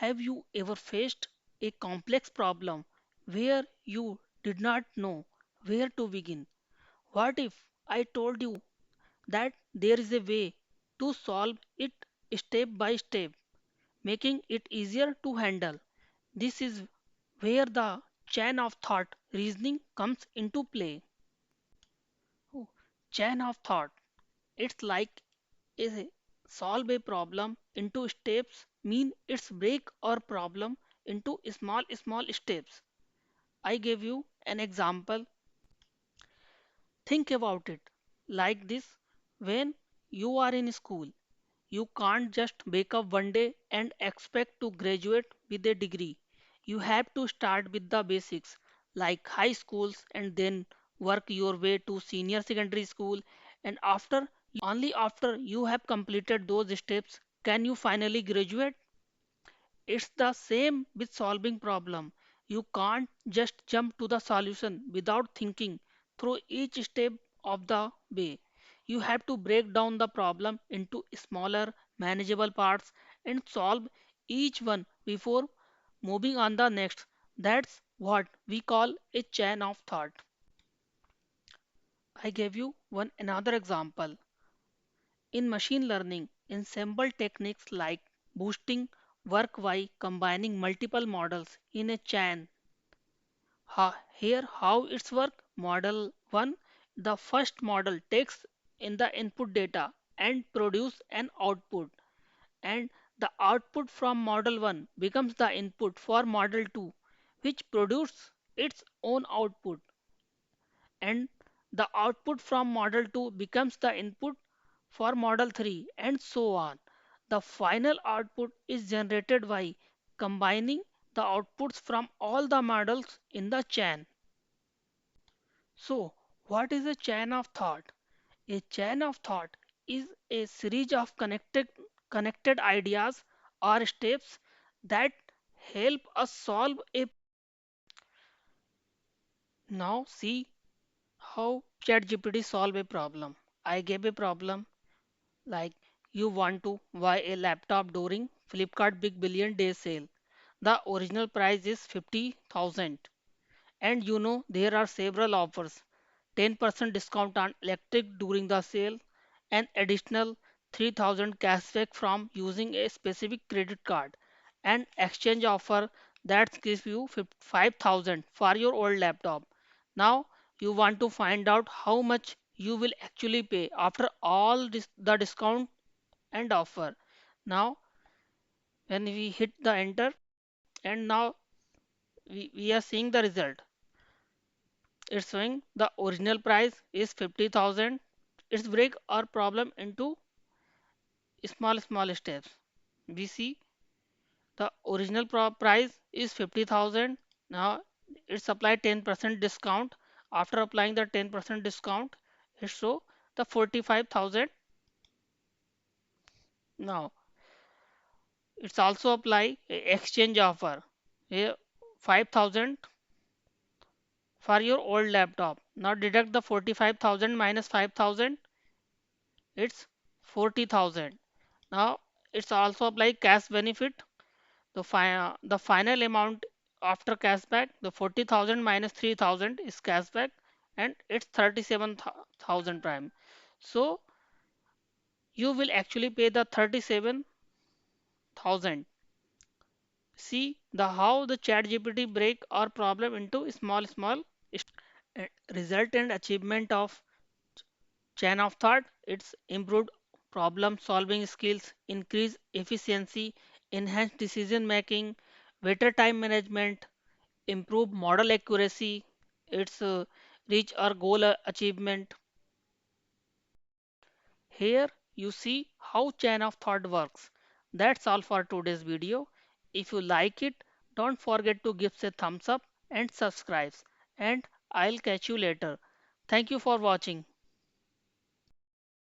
Have you ever faced a complex problem where you did not know where to begin? What if I told you that there is a way to solve it step by step, making it easier to handle? This is where the chain of thought reasoning comes into play. Oh, chain of thought. It's like a solve a problem into steps mean it's break or problem into small steps. I give you an example. Think about it like this: when you are in school, you can't just wake up one day and expect to graduate with a degree. You have to start with the basics like high schools and then work your way to senior secondary school, and only after you have completed those steps can you finally graduate. It's the same with solving problem. You can't just jump to the solution without thinking through each step of the way. You have to break down the problem into smaller, manageable parts and solve each one before moving on the next. That's what we call a chain of thought. I gave you one another example. In machine learning, ensemble techniques like boosting work by combining multiple models in a chain. Here how it's work. Model 1, the first model takes in the input data and produce an output, and the output from model 1 becomes the input for model 2, which produces its own output, and the output from model 2 becomes the input for model 3, and so on. The final output is generated by combining the outputs from all the models in the chain. So, what is a chain of thought? A chain of thought is a series of connected ideas or steps that help us solve a. Now see how ChatGPT solve a problem. I gave a problem like you want to buy a laptop during Flipkart Big Billion Day sale. The original price is 50,000, and you know there are several offers: 10% discount on electric during the sale, an additional 3,000 cashback from using a specific credit card, an exchange offer that gives you 5,000 for your old laptop. Now you want to find out how much you will actually pay after all the discount and offer. Now when we hit the enter, and now we are seeing the result. It's showing the original price is 50,000. It's break our problem into small steps. We see the original price is 50,000. Now it's applied 10% discount. After applying the 10% discount, it show the 45,000. Now it's also apply a exchange offer, a 5,000 for your old laptop. Now deduct the 45,000 minus 5,000, it's 40,000. Now it's also apply cash benefit. The final amount after cashback, the 40,000 minus 3,000 is cashback, and it's 37,000 prime. So you will actually pay the 37,000. See the how the chat GPT break our problem into small result and achievement of chain of thought. It's improved problem solving skills, increase efficiency, enhance decision making, better time management, improve model accuracy. It's reach our goal achievement. Here you see how chain of thought works. That's all for today's video. If you like it, don't forget to give a thumbs up and subscribe. And I'll catch you later. Thank you for watching.